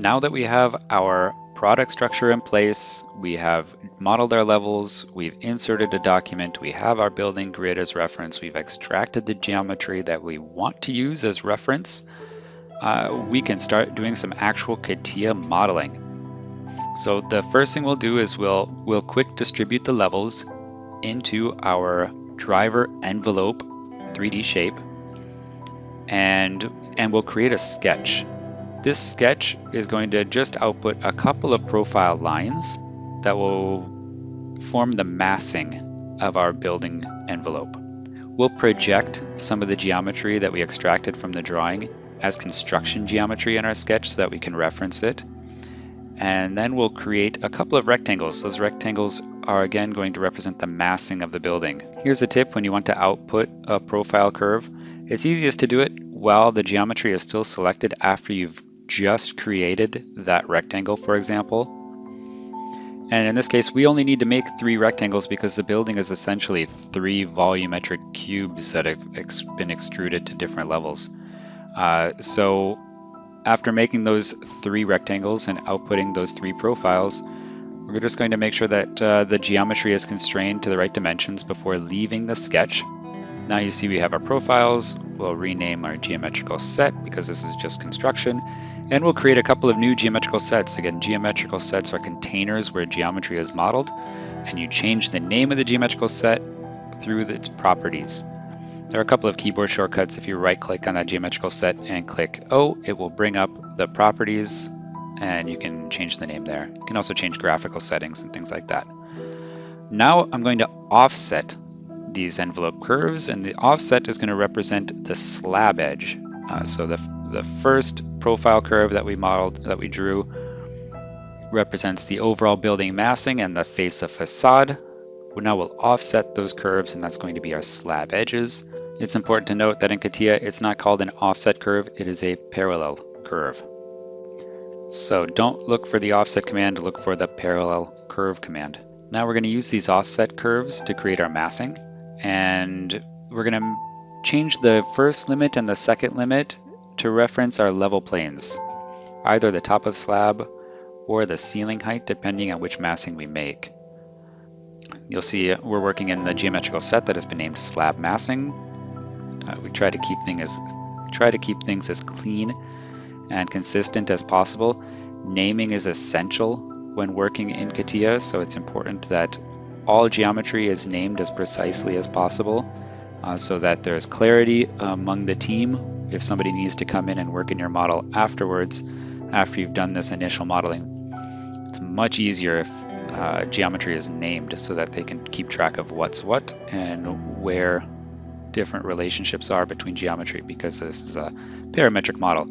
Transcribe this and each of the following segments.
Now that we have our product structure in place, we have modeled our levels, we've inserted a document, we have our building grid as reference, we've extracted the geometry that we want to use as reference, we can start doing some actual CATIA modeling. So the first thing we'll do is we'll quick distribute the levels into our driver envelope 3D shape, and we'll create a sketch. This sketch is going to just output a couple of profile lines that will form the massing of our building envelope. We'll project some of the geometry that we extracted from the drawing as construction geometry in our sketch so that we can reference it. And then we'll create a couple of rectangles. Those rectangles are again going to represent the massing of the building. Here's a tip when you want to output a profile curve. It's easiest to do it while the geometry is still selected after you've just created that rectangle, for example. And in this case, we only need to make 3 rectangles because the building is essentially 3 volumetric cubes that have been extruded to different levels. So after making those 3 rectangles and outputting those 3 profiles, we're just going to make sure that the geometry is constrained to the right dimensions before leaving the sketch. Now you see we have our profiles. We'll rename our geometrical set because this is just construction. And we'll create a couple of new geometrical sets. Again, geometrical sets are containers where geometry is modeled, and you change the name of the geometrical set through its properties. There are a couple of keyboard shortcuts. If you right-click on that geometrical set and click O, it will bring up the properties, and you can change the name there. You can also change graphical settings and things like that. Now I'm going to offset these envelope curves, and the offset is going to represent the slab edge. So the first profile curve that we modeled, that we drew, represents the overall building massing and the face of facade. Now we'll offset those curves, and that's going to be our slab edges. It's important to note that in CATIA, it's not called an offset curve, it is a parallel curve. So don't look for the offset command, look for the parallel curve command. Now we're going to use these offset curves to create our massing, and we're going to change the first limit and the second limit to reference our level planes, either the top of slab or the ceiling height, depending on which massing we make. You'll see we're working in the geometrical set that has been named slab massing. We try to keep things as clean and consistent as possible. Naming is essential when working in CATIA, so it's important that all geometry is named as precisely as possible, so that there's clarity among the team if somebody needs to come in and work in your model afterwards, after you've done this initial modeling. It's much easier if geometry is named so that they can keep track of what's what and where different relationships are between geometry, because this is a parametric model.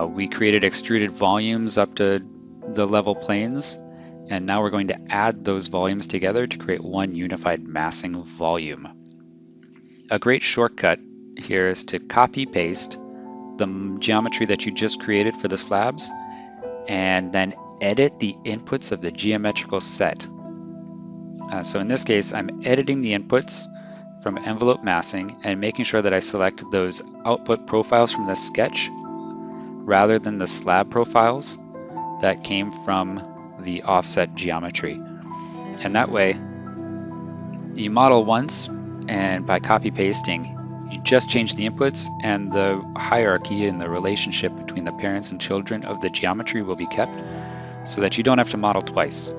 We created extruded volumes up to the level planes, and now we're going to add those volumes together to create one unified massing volume. A great shortcut here is to copy paste the geometry that you just created for the slabs and then edit the inputs of the geometrical set. So in this case, I'm editing the inputs from envelope massing and making sure that I select those output profiles from the sketch rather than the slab profiles that came from the offset geometry. And that way, you model once, and by copy pasting, you just change the inputs, and the hierarchy and the relationship between the parents and children of the geometry will be kept, so that you don't have to model twice.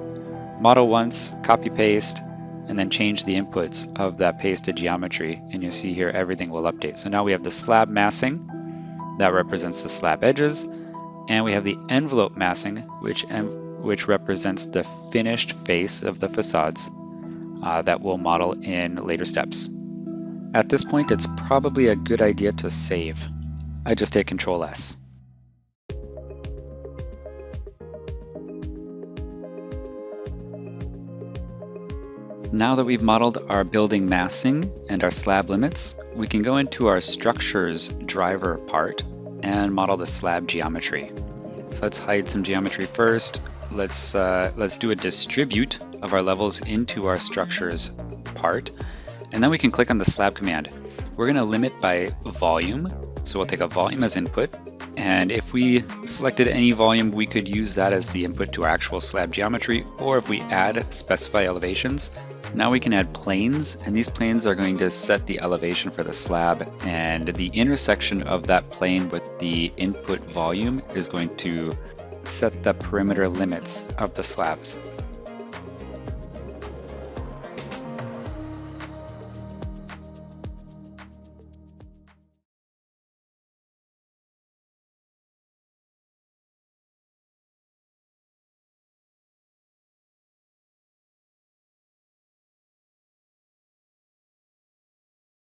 Model once, copy paste, and then change the inputs of that pasted geometry, and you'll see here everything will update. So now we have the slab massing that represents the slab edges, and we have the envelope massing which represents the finished face of the facades that we'll model in later steps. At this point, it's probably a good idea to save. I just hit Control S. Now that we've modeled our building massing and our slab limits, we can go into our structures driver part and model the slab geometry. So let's hide some geometry first. Let's do a distribute of our levels into our structures part, and then we can click on the slab command. We're going to limit by volume, so we'll take a volume as input, And if we selected any volume, we could use that as the input to our actual slab geometry, or if we add specify elevations, now we can add planes, and these planes are going to set the elevation for the slab, and the intersection of that plane with the input volume is going to set the perimeter limits of the slabs.